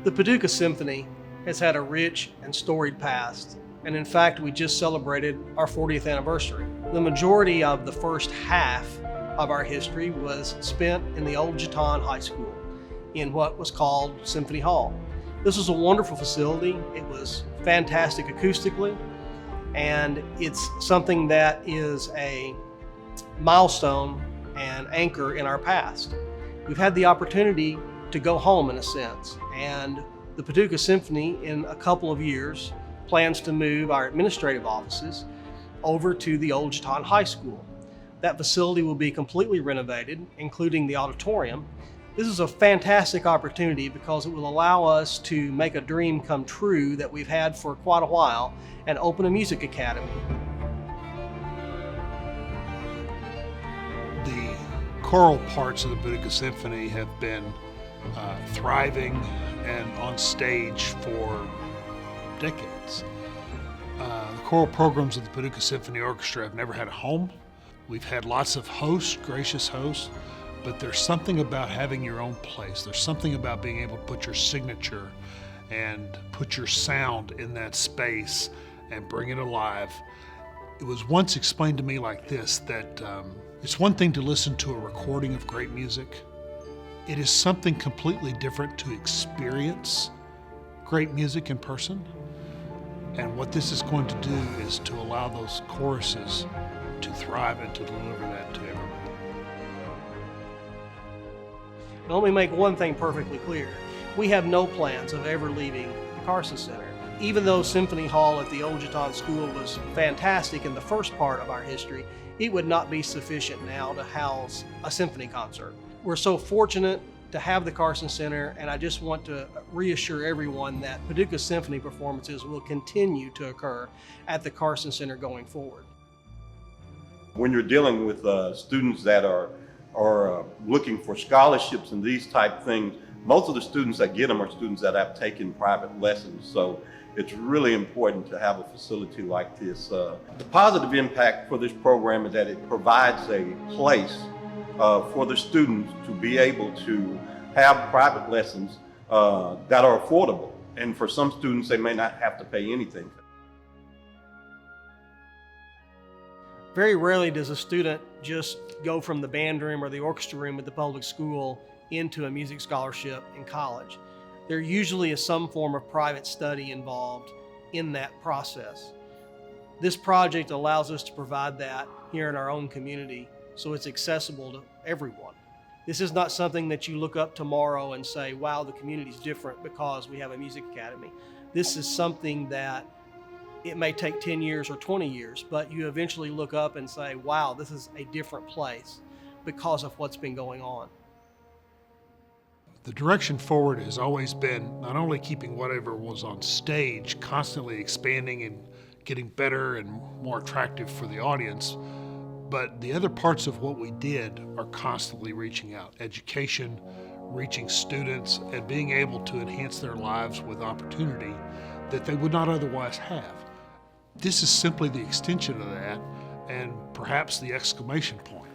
The Paducah Symphony has had a rich and storied past, and in fact, we just celebrated our 40th anniversary. The majority of the first half of our history was spent in the old Jeton High School in what was called Symphony Hall. This was a wonderful facility. It was fantastic acoustically, and it's something that is a milestone and anchor in our past. We've had the opportunity to go home in a sense, and the Paducah Symphony in a couple of years plans to move our administrative offices over to the old Jeton High School. That facility will be completely renovated, including the auditorium. This is a fantastic opportunity because it will allow us to make a dream come true that we've had for quite a while and open a music academy. The choral parts of the Paducah Symphony have been thriving and on stage for decades. The choral programs of the Paducah Symphony Orchestra have never had a home. We've had lots of hosts, gracious hosts, but there's something about having your own place. There's something about being able to put your signature and put your sound in that space and bring it alive. It was once explained to me like this, that it's one thing to listen to a recording of great music. It is something completely different to experience great music in person. And what this is going to do is to allow those choruses to thrive and to deliver that to everybody. Now, let me make one thing perfectly clear. We have no plans of ever leaving the Carson Center. Even though Symphony Hall at the old Jeton School was fantastic in the first part of our history, it would not be sufficient now to house a symphony concert. We're so fortunate to have the Carson Center, and I just want to reassure everyone that Paducah Symphony performances will continue to occur at the Carson Center going forward. When you're dealing with students that are looking for scholarships and these type things, most of the students that get them are students that have taken private lessons. So it's really important to have a facility like this. The positive impact for this program is that it provides a place for the students to be able to have private lessons that are affordable. And for some students, they may not have to pay anything. Very rarely does a student just go from the band room or the orchestra room at the public school into a music scholarship in college. There usually is some form of private study involved in that process. This project allows us to provide that here in our own community, so it's accessible to everyone. This is not something that you look up tomorrow and say, wow, the community's different because we have a music academy. This is something that it may take 10 years or 20 years, but you eventually look up and say, wow, this is a different place because of what's been going on. The direction forward has always been not only keeping whatever was on stage constantly expanding and getting better and more attractive for the audience, but the other parts of what we did are constantly reaching out. Education, reaching students, and being able to enhance their lives with opportunity that they would not otherwise have. This is simply the extension of that, and perhaps the exclamation point.